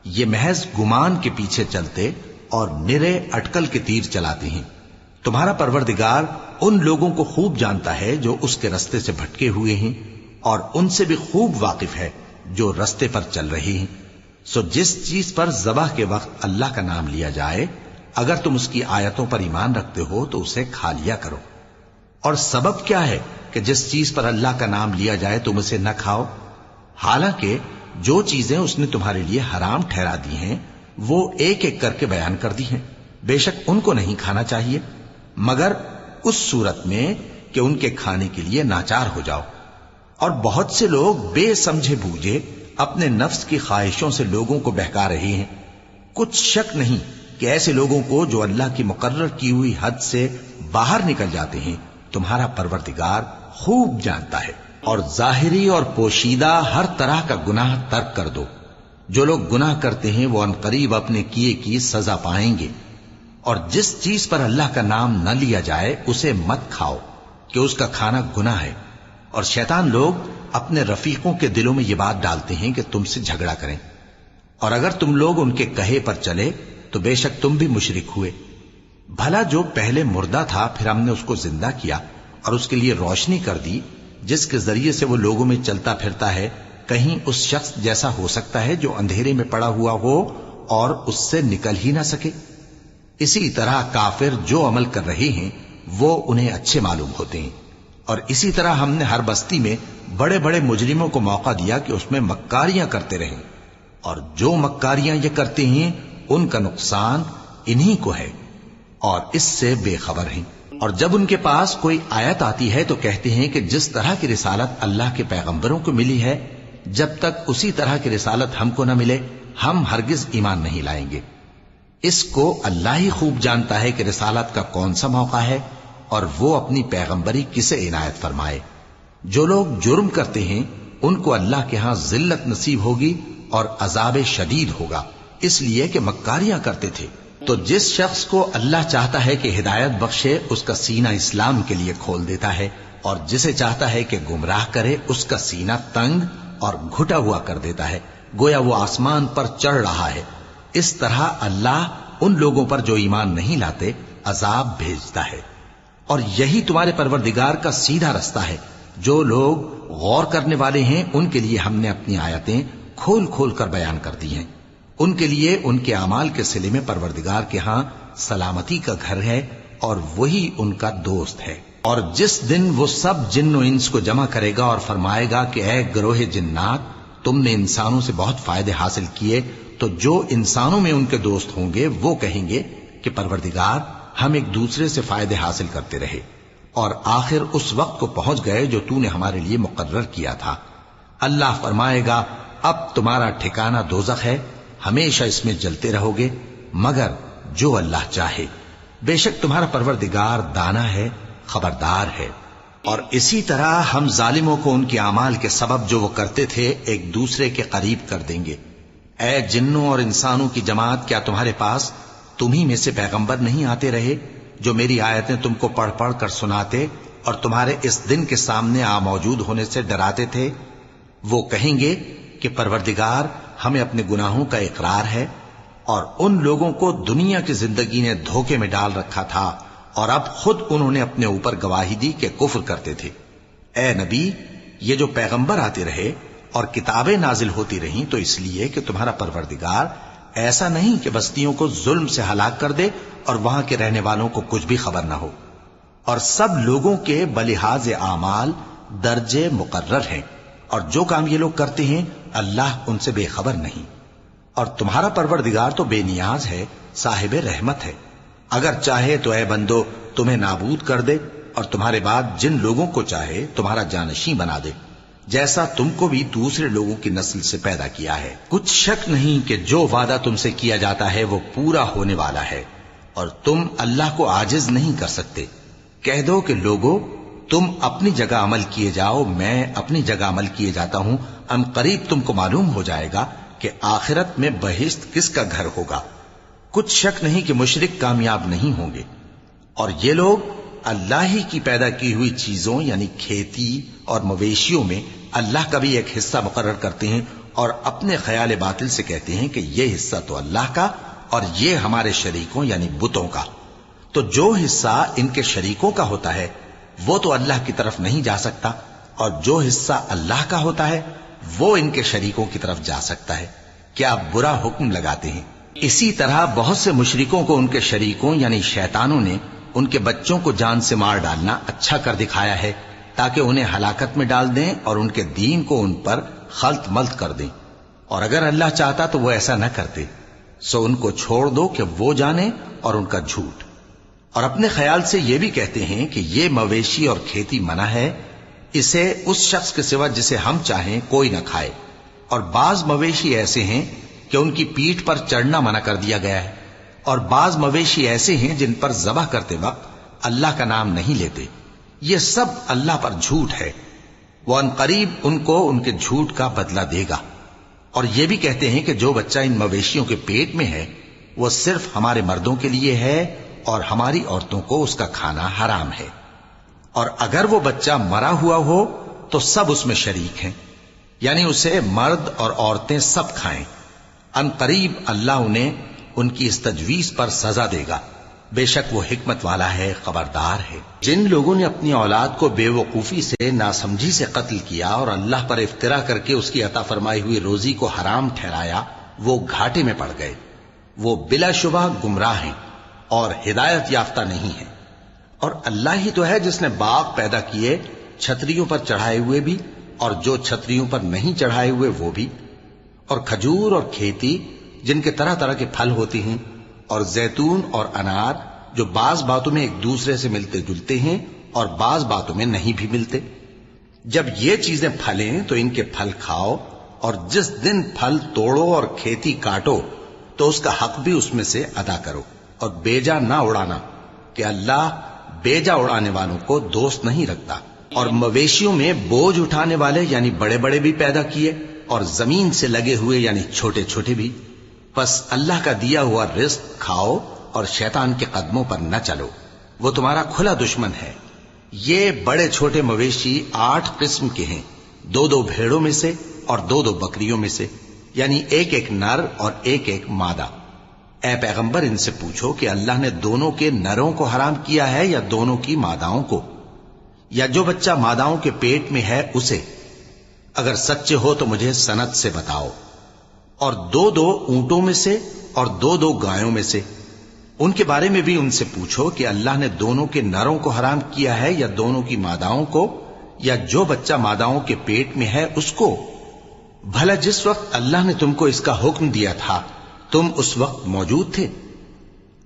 یہ محض گمان کے پیچھے چلتے اور نرے اٹکل کے تیر چلاتے ہیں۔ تمہارا پروردگار ان لوگوں کو خوب جانتا ہے جو اس کے رستے سے بھٹکے ہوئے ہیں، اور ان سے بھی خوب واقف ہے جو رستے پر چل رہے ہیں۔ سو جس چیز پر ذبح کے وقت اللہ کا نام لیا جائے اگر تم اس کی آیتوں پر ایمان رکھتے ہو تو اسے کھا لیا کرو۔ اور سبب کیا ہے کہ جس چیز پر اللہ کا نام لیا جائے تم اسے نہ کھاؤ، حالانکہ جو چیزیں اس نے تمہارے لیے حرام ٹھہرا دی ہیں وہ ایک ایک کر کے بیان کر دی ہیں۔ بے شک ان کو نہیں کھانا چاہیے مگر اس صورت میں کہ ان کے کھانے کے لیے ناچار ہو جاؤ۔ اور بہت سے لوگ بے سمجھے بوجھے اپنے نفس کی خواہشوں سے لوگوں کو بہکا رہے ہیں۔ کچھ شک نہیں کہ ایسے لوگوں کو جو اللہ کی مقرر کی ہوئی حد سے باہر نکل جاتے ہیں تمہارا پروردگار خوب جانتا ہے۔ اور ظاہری اور پوشیدہ ہر طرح کا گناہ ترک کر دو۔ جو لوگ گناہ کرتے ہیں وہ عنقریب اپنے کیے کی سزا پائیں گے۔ اور جس چیز پر اللہ کا نام نہ لیا جائے اسے مت کھاؤ کہ اس کا کھانا گناہ ہے۔ اور شیطان لوگ اپنے رفیقوں کے دلوں میں یہ بات ڈالتے ہیں کہ تم سے جھگڑا کریں، اور اگر تم لوگ ان کے کہے پر چلے تو بے شک تم بھی مشرک ہوئے۔ بھلا جو پہلے مردہ تھا پھر ہم نے اس کو زندہ کیا اور اس کے لیے روشنی کر دی جس کے ذریعے سے وہ لوگوں میں چلتا پھرتا ہے، کہیں اس شخص جیسا ہو سکتا ہے جو اندھیرے میں پڑا ہوا ہو اور اس سے نکل ہی نہ سکے؟ اسی طرح کافر جو عمل کر رہے ہیں وہ انہیں اچھے معلوم ہوتے ہیں، اور اسی طرح ہم نے ہر بستی میں بڑے بڑے مجرموں کو موقع دیا کہ اس میں مکاریاں کرتے رہیں، اور جو مکاریاں یہ کرتے ہیں ان کا نقصان انہی کو ہے اور اس سے بے خبر ہیں۔ اور جب ان کے پاس کوئی آیت آتی ہے تو کہتے ہیں کہ جس طرح کی رسالت اللہ کے پیغمبروں کو ملی ہے، جب تک اسی طرح کی رسالت ہم کو نہ ملے ہم ہرگز ایمان نہیں لائیں گے۔ اس کو اللہ ہی خوب جانتا ہے کہ رسالت کا کون سا موقع ہے اور وہ اپنی پیغمبری کسے عنایت فرمائے۔ جو لوگ جرم کرتے ہیں ان کو اللہ کے ہاں ذلت نصیب ہوگی اور عذاب شدید ہوگا، اس لیے کہ مکاریاں کرتے تھے۔ تو جس شخص کو اللہ چاہتا ہے کہ ہدایت بخشے اس کا سینہ اسلام کے لیے کھول دیتا ہے، اور جسے چاہتا ہے کہ گمراہ کرے اس کا سینہ تنگ اور گھٹا ہوا کر دیتا ہے، گویا وہ آسمان پر چڑھ رہا ہے۔ اس طرح اللہ ان لوگوں پر جو ایمان نہیں لاتے عذاب بھیجتا ہے۔ اور یہی تمہارے پروردگار کا سیدھا رستہ ہے۔ جو لوگ غور کرنے والے ہیں ان کے لیے ہم نے اپنی آیتیں کھول کھول کر بیان کر دی ہیں۔ ان کے لیے ان کے اعمال کے صلے میں پروردگار کے ہاں سلامتی کا گھر ہے اور وہی ان کا دوست ہے۔ اور جس دن وہ سب جن و انس کو جمع کرے گا اور فرمائے گا کہ اے گروہ جنات، تم نے انسانوں سے بہت فائدے حاصل کیے، تو جو انسانوں میں ان کے دوست ہوں گے وہ کہیں گے کہ پروردگار ہم ایک دوسرے سے فائدے حاصل کرتے رہے اور آخر اس وقت کو پہنچ گئے جو تو نے ہمارے لیے مقرر کیا تھا۔ اللہ فرمائے گا اب تمہارا ٹھکانہ دوزخ ہے، ہمیشہ اس میں جلتے رہو گے مگر جو اللہ چاہے، بے شک تمہارا پروردگار دانا ہے، خبردار ہے۔ اور اسی طرح ہم ظالموں کو ان کے اعمال کے سبب جو وہ کرتے تھے ایک دوسرے کے قریب کر دیں گے۔ اے جنوں اور انسانوں کی جماعت، کیا تمہارے پاس تمہیں میں سے پیغمبر نہیں آتے رہے جو میری آیتیں تم کو پڑھ پڑھ کر سناتے اور تمہارے اس دن کے سامنے موجود ہونے سے ڈراتے تھے؟ وہ کہیں گے کہ پروردگار ہمیں اپنے گناہوں کا اقرار ہے، اور ان لوگوں کو دنیا کی زندگی نے دھوکے میں ڈال رکھا تھا اور اب خود انہوں نے اپنے اوپر گواہی دی کہ کفر کرتے تھے۔ اے نبی، یہ جو پیغمبر آتے رہے اور کتابیں نازل ہوتی رہیں تو اس لیے کہ تمہارا پروردگار ایسا نہیں کہ بستیوں کو ظلم سے ہلاک کر دے اور وہاں کے رہنے والوں کو کچھ بھی خبر نہ ہو، اور سب لوگوں کے بلحاظ اعمال درجے مقرر ہیں، اور جو کام یہ لوگ کرتے ہیں اللہ ان سے بے خبر نہیں۔ اور تمہارا پروردگار تو بے نیاز ہے، صاحب رحمت ہے، اگر چاہے تو اے بندو تمہیں نابود کر دے اور تمہارے بعد جن لوگوں کو چاہے تمہارا جانشین بنا دے، جیسا تم کو بھی دوسرے لوگوں کی نسل سے پیدا کیا ہے۔ کچھ شک نہیں کہ جو وعدہ تم سے کیا جاتا ہے وہ پورا ہونے والا ہے، اور تم اللہ کو عاجز نہیں کر سکتے۔ کہہ دو کہ لوگو تم اپنی جگہ عمل کیے جاؤ، میں اپنی جگہ عمل کیے جاتا ہوں، ان قریب تم کو معلوم ہو جائے گا کہ آخرت میں بہشت کس کا گھر ہوگا۔ کچھ شک نہیں کہ مشرک کامیاب نہیں ہوں گے۔ اور یہ لوگ اللہ ہی کی پیدا کی ہوئی چیزوں یعنی کھیتی اور مویشیوں میں اللہ کا بھی ایک حصہ مقرر کرتے ہیں اور اپنے خیال باطل سے کہتے ہیں کہ یہ حصہ تو اللہ کا اور یہ ہمارے شریکوں یعنی بتوں کا۔ تو جو حصہ ان کے شریکوں کا ہوتا ہے وہ تو اللہ کی طرف نہیں جا سکتا، اور جو حصہ اللہ کا ہوتا ہے وہ ان کے شریکوں کی طرف جا سکتا ہے۔ کیا برا حکم لگاتے ہیں؟ اسی طرح بہت سے مشرکوں کو ان کے شریکوں یعنی شیطانوں نے ان کے بچوں کو جان سے مار ڈالنا اچھا کر دکھایا ہے تاکہ انہیں ہلاکت میں ڈال دیں اور ان کے دین کو ان پر خلط ملط کر دیں، اور اگر اللہ چاہتا تو وہ ایسا نہ کرتے۔ سو ان کو چھوڑ دو کہ وہ جانے اور ان کا جھوٹ۔ اور اپنے خیال سے یہ بھی کہتے ہیں کہ یہ مویشی اور کھیتی منع ہے، اسے اس شخص کے سوا جسے ہم چاہیں کوئی نہ کھائے، اور بعض مویشی ایسے ہیں کہ ان کی پیٹھ پر چڑھنا منع کر دیا گیا ہے، اور بعض مویشی ایسے ہیں جن پر ذبح کرتے وقت اللہ کا نام نہیں لیتے۔ یہ سب اللہ پر جھوٹ ہے، وہ ان قریب ان کو ان کے جھوٹ کا بدلہ دے گا۔ اور یہ بھی کہتے ہیں کہ جو بچہ ان مویشیوں کے پیٹ میں ہے وہ صرف ہمارے مردوں کے لیے ہے اور ہماری عورتوں کو اس کا کھانا حرام ہے، اور اگر وہ بچہ مرا ہوا ہو تو سب اس میں شریک ہیں، یعنی اسے مرد اور عورتیں سب کھائیں۔ ان قریب اللہ انہیں ان کی اس تجویز پر سزا دے گا، بے شک وہ حکمت والا ہے، خبردار ہے۔ جن لوگوں نے اپنی اولاد کو بے وقوفی سے ناسمجھی سے قتل کیا اور اللہ پر افترا کر کے اس کی عطا فرمائی ہوئی روزی کو حرام ٹھہرایا، وہ گھاٹے میں پڑ گئے، وہ بلا شبہ گمراہ ہیں اور ہدایت یافتہ نہیں ہیں۔ اور اللہ ہی تو ہے جس نے باغ پیدا کیے چھتریوں پر چڑھائے ہوئے بھی اور جو چھتریوں پر نہیں چڑھائے ہوئے وہ بھی، اور کھجور اور کھیتی جن کے طرح طرح کے پھل ہوتے ہیں، اور زیتون اور انار جو بعض باتوں میں ایک دوسرے سے ملتے جلتے ہیں اور بعض باتوں میں نہیں بھی ملتے۔ جب یہ چیزیں پھلیں تو ان کے پھل کھاؤ، اور جس دن پھل توڑو اور کھیتی کاٹو تو اس کا حق بھی اس میں سے ادا کرو، اور بیجا نہ اڑانا کہ اللہ بیجا اڑانے والوں کو دوست نہیں رکھتا۔ اور مویشیوں میں بوجھ اٹھانے والے یعنی بڑے بڑے بھی پیدا کیے، اور زمین سے لگے ہوئے یعنی چھوٹے چھوٹے بھی۔ پس اللہ کا دیا ہوا رزق کھاؤ اور شیطان کے قدموں پر نہ چلو، وہ تمہارا کھلا دشمن ہے۔ یہ بڑے چھوٹے مویشی 8 قسم کے ہیں، 2 بھیڑوں میں سے اور 2 بکریوں میں سے، یعنی ایک نر اور ایک مادہ۔ اے پیغمبر ان سے پوچھو کہ اللہ نے دونوں کے نروں کو حرام کیا ہے یا دونوں کی ماداؤں کو، یا جو بچہ ماداؤں کے پیٹ میں ہے اسے؟ اگر سچے ہو تو مجھے سند سے بتاؤ۔ اور 2 اونٹوں میں سے اور 2 گایوں میں سے، ان کے بارے میں بھی ان سے پوچھو کہ اللہ نے دونوں کے نروں کو حرام کیا ہے یا دونوں کی ماداؤں کو، یا جو بچہ ماداؤں کے پیٹ میں ہے اس کو؟ بھلا جس وقت اللہ نے تم کو اس کا حکم دیا تھا تم اس وقت موجود تھے؟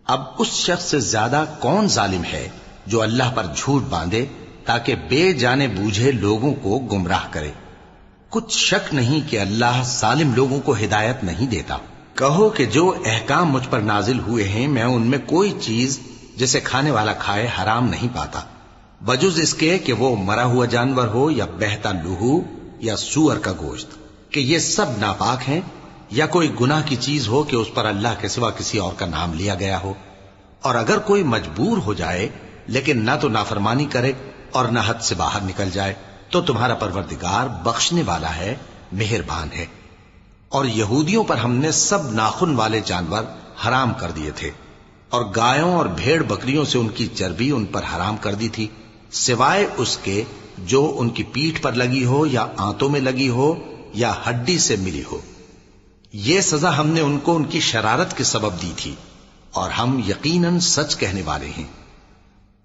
اب اس شخص سے زیادہ کون ظالم ہے جو اللہ پر جھوٹ باندھے تاکہ بے جانے بوجھے لوگوں کو گمراہ کرے؟ کچھ شک نہیں کہ اللہ ظالم لوگوں کو ہدایت نہیں دیتا۔ کہو کہ جو احکام مجھ پر نازل ہوئے ہیں میں ان میں کوئی چیز جسے کھانے والا کھائے حرام نہیں پاتا، بجز اس کے کہ وہ مرا ہوا جانور ہو یا بہتا لہو یا سور کا گوشت، کہ یہ سب ناپاک ہیں، یا کوئی گناہ کی چیز ہو کہ اس پر اللہ کے سوا کسی اور کا نام لیا گیا ہو۔ اور اگر کوئی مجبور ہو جائے لیکن نہ تو نافرمانی کرے اور نہ حد سے باہر نکل جائے تو تمہارا پروردگار بخشنے والا ہے، مہربان ہے۔ اور یہودیوں پر ہم نے سب ناخن والے جانور حرام کر دیے تھے، اور گایوں اور بھیڑ بکریوں سے ان کی چربی ان پر حرام کر دی تھی، سوائے اس کے جو ان کی پیٹھ پر لگی ہو یا آنتوں میں لگی ہو یا ہڈی سے ملی ہو۔ یہ سزا ہم نے ان کو ان کی شرارت کے سبب دی تھی، اور ہم یقیناً سچ کہنے والے ہیں۔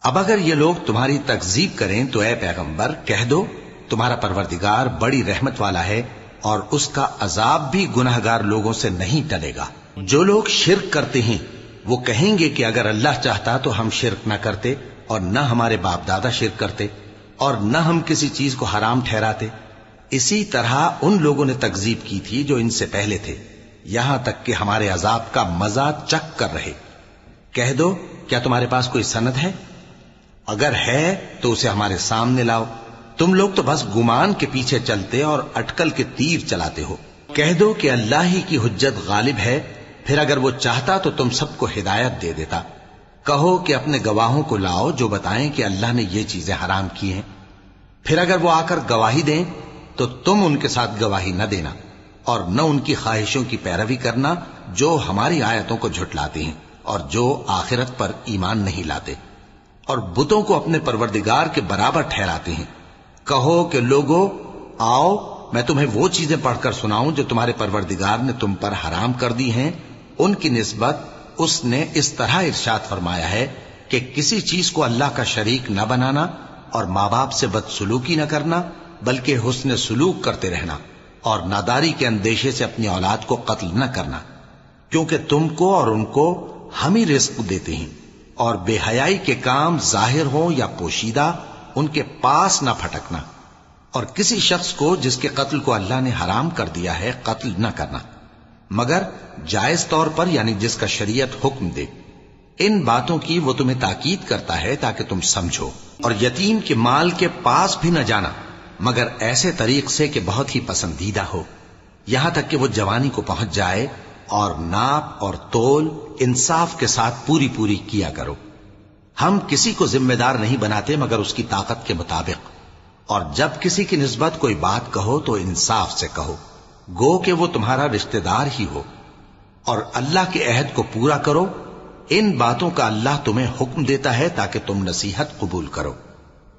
اب اگر یہ لوگ تمہاری تکذیب کریں تو اے پیغمبر کہہ دو تمہارا پروردگار بڑی رحمت والا ہے، اور اس کا عذاب بھی گناہگار لوگوں سے نہیں ٹلے گا۔ جو لوگ شرک کرتے ہیں وہ کہیں گے کہ اگر اللہ چاہتا تو ہم شرک نہ کرتے، اور نہ ہمارے باپ دادا شرک کرتے، اور نہ ہم کسی چیز کو حرام ٹھہراتے۔ اسی طرح ان لوگوں نے تکذیب کی تھی جو ان سے پہلے تھے، یہاں تک کہ ہمارے عذاب کا مزہ چکھ کر رہے۔ کہہ دو کیا تمہارے پاس کوئی سند ہے؟ اگر ہے تو اسے ہمارے سامنے لاؤ۔ تم لوگ تو بس گمان کے پیچھے چلتے اور اٹکل کے تیر چلاتے ہو۔ کہہ دو کہ اللہ ہی کی حجت غالب ہے، پھر اگر وہ چاہتا تو تم سب کو ہدایت دے دیتا۔ کہو کہ اپنے گواہوں کو لاؤ جو بتائیں کہ اللہ نے یہ چیزیں حرام کی ہیں، پھر اگر وہ آ کر گواہی دیں تو تم ان کے ساتھ گواہی نہ دینا، اور نہ ان کی خواہشوں کی پیروی کرنا جو ہماری آیتوں کو جھٹلاتے ہیں اور جو آخرت پر ایمان نہیں لاتے، اور بتوں کو اپنے پروردگار کے برابر ٹھہراتے ہیں۔ کہو کہ لوگو آؤ میں تمہیں وہ چیزیں پڑھ کر سناؤں جو تمہارے پروردگار نے تم پر حرام کر دی ہیں۔ ان کی نسبت اس نے اس طرح ارشاد فرمایا ہے کہ کسی چیز کو اللہ کا شریک نہ بنانا، اور ماں باپ سے بدسلوکی نہ کرنا بلکہ حسن سلوک کرتے رہنا، اور ناداری کے اندیشے سے اپنی اولاد کو قتل نہ کرنا، کیونکہ تم کو اور ان کو ہم ہی رزق دیتے ہیں۔ اور بے حیائی کے کام ظاہر ہوں یا پوشیدہ ان کے پاس نہ پھٹکنا، اور کسی شخص کو جس کے قتل کو اللہ نے حرام کر دیا ہے قتل نہ کرنا، مگر جائز طور پر یعنی جس کا شریعت حکم دے۔ ان باتوں کی وہ تمہیں تاکید کرتا ہے تاکہ تم سمجھو۔ اور یتیم کے مال کے پاس بھی نہ جانا مگر ایسے طریق سے کہ بہت ہی پسندیدہ ہو، یہاں تک کہ وہ جوانی کو پہنچ جائے، اور ناپ اور تول انصاف کے ساتھ پوری پوری کیا کرو۔ ہم کسی کو ذمہ دار نہیں بناتے مگر اس کی طاقت کے مطابق، اور جب کسی کی نسبت کوئی بات کہو تو انصاف سے کہو، گو کہ وہ تمہارا رشتہ دار ہی ہو، اور اللہ کے عہد کو پورا کرو۔ ان باتوں کا اللہ تمہیں حکم دیتا ہے تاکہ تم نصیحت قبول کرو،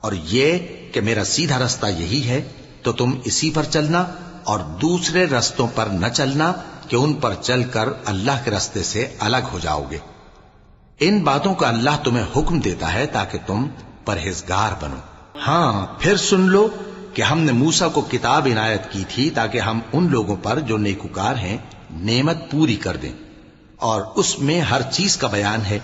اور یہ کہ میرا سیدھا رستہ یہی ہے تو تم اسی پر چلنا، اور دوسرے رستوں پر نہ چلنا کہ ان پر چل کر اللہ کے رستے سے الگ ہو جاؤ گے۔ ان باتوں کا اللہ تمہیں حکم دیتا ہے تاکہ تم پرہیزگار بنو۔ ہاں پھر سن لو کہ ہم نے موسیٰ کو کتاب عنایت کی تھی تاکہ ہم ان لوگوں پر جو نیکوکار ہیں نعمت پوری کر دیں، اور اس میں ہر چیز کا بیان ہے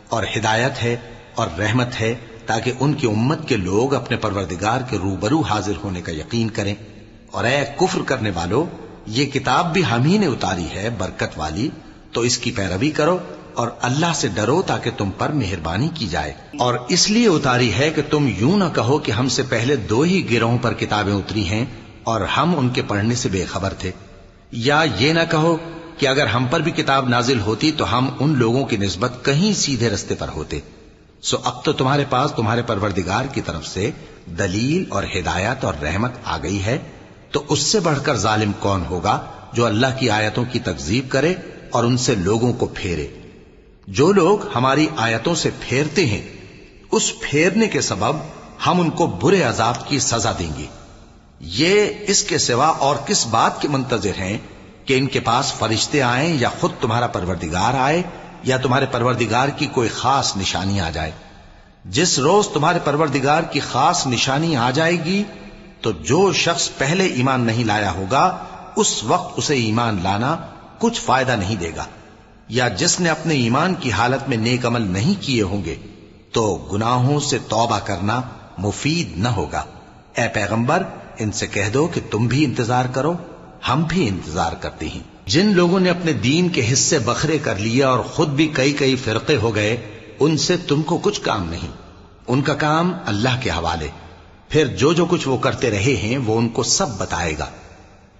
اور ہدایت ہے اور رحمت ہے، تاکہ ان کی امت کے لوگ اپنے پروردگار کے روبرو حاضر ہونے کا یقین کریں۔ اور اے کفر کرنے والو، یہ کتاب بھی ہم ہی نے اتاری ہے برکت والی، تو اس کی پیروی کرو اور اللہ سے ڈرو تاکہ تم پر مہربانی کی جائے۔ اور اس لیے اتاری ہے کہ تم یوں نہ کہو کہ ہم سے پہلے 2 ہی گروہوں پر کتابیں اتری ہیں اور ہم ان کے پڑھنے سے بے خبر تھے، یا یہ نہ کہو کہ اگر ہم پر بھی کتاب نازل ہوتی تو ہم ان لوگوں کی نسبت کہیں سیدھے رستے پر ہوتے۔ سو اب تو تمہارے پاس تمہارے پروردگار کی طرف سے دلیل اور ہدایت اور رحمت آ گئی ہے، تو اس سے بڑھ کر ظالم کون ہوگا جو اللہ کی آیتوں کی تکذیب کرے اور ان سے لوگوں کو پھیرے۔ جو لوگ ہماری آیتوں سے پھیرتے ہیں، اس پھیرنے کے سبب ہم ان کو برے عذاب کی سزا دیں گے۔ یہ اس کے سوا اور کس بات کے منتظر ہیں کہ ان کے پاس فرشتے آئیں یا خود تمہارا پروردگار آئے یا تمہارے پروردگار کی کوئی خاص نشانی آ جائے؟ جس روز تمہارے پروردگار کی خاص نشانی آ جائے گی تو جو شخص پہلے ایمان نہیں لایا ہوگا اس وقت اسے ایمان لانا کچھ فائدہ نہیں دے گا، یا جس نے اپنے ایمان کی حالت میں نیک عمل نہیں کیے ہوں گے تو گناہوں سے توبہ کرنا مفید نہ ہوگا۔ اے پیغمبر، ان سے کہہ دو کہ تم بھی انتظار کرو، ہم بھی انتظار کرتے ہیں۔ جن لوگوں نے اپنے دین کے حصے بکھرے کر لیے اور خود بھی کئی فرقے ہو گئے، ان سے تم کو کچھ کام نہیں، ان کا کام اللہ کے حوالے۔ پھر جو کچھ وہ کرتے رہے ہیں وہ ان کو سب بتائے گا۔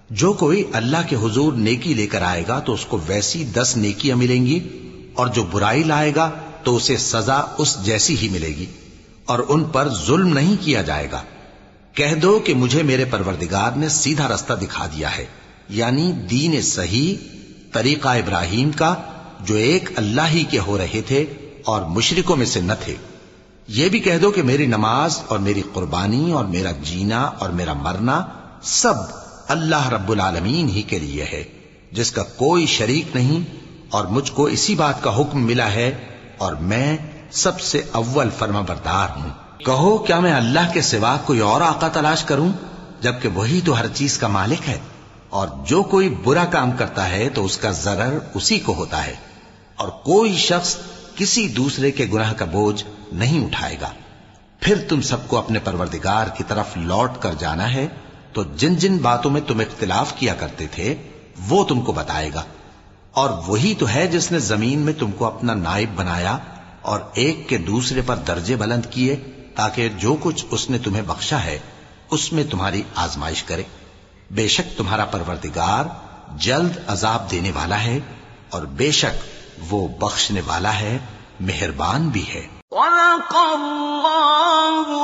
جو کوئی اللہ کے حضور نیکی لے کر آئے گا تو اس کو ویسی 10 نیکیاں ملیں گی، اور جو برائی لائے گا تو اسے سزا اس جیسی ہی ملے گی، اور ان پر ظلم نہیں کیا جائے گا۔ کہہ دو کہ مجھے میرے پروردگار نے سیدھا رستہ دکھا دیا ہے، یعنی دین صحیح، طریقہ ابراہیم کا، جو ایک اللہ ہی کے ہو رہے تھے اور مشرکوں میں سے نہ تھے۔ یہ بھی کہہ دو کہ میری نماز اور میری قربانی اور میرا جینا اور میرا مرنا سب اللہ رب العالمین ہی کے لیے ہے، جس کا کوئی شریک نہیں، اور مجھ کو اسی بات کا حکم ملا ہے اور میں سب سے اول فرما بردار ہوں۔ کہو کیا میں اللہ کے سوا کوئی اور آقا تلاش کروں جبکہ وہی تو ہر چیز کا مالک ہے؟ اور جو کوئی برا کام کرتا ہے تو اس کا ضرر اسی کو ہوتا ہے، اور کوئی شخص کسی دوسرے کے گناہ کا بوجھ نہیں اٹھائے گا۔ پھر تم سب کو اپنے پروردگار کی طرف لوٹ کر جانا ہے، تو جن جن باتوں میں تم اختلاف کیا کرتے تھے وہ تم کو بتائے گا۔ اور وہی تو ہے جس نے زمین میں تم کو اپنا نائب بنایا اور ایک کے دوسرے پر درجے بلند کیے، تاکہ جو کچھ اس نے تمہیں بخشا ہے اس میں تمہاری آزمائش کرے۔ بے شک تمہارا پروردگار جلد عذاب دینے والا ہے، اور بے شک وہ بخشنے والا ہے، مہربان بھی ہے۔ وَلَقَ اللَّهُ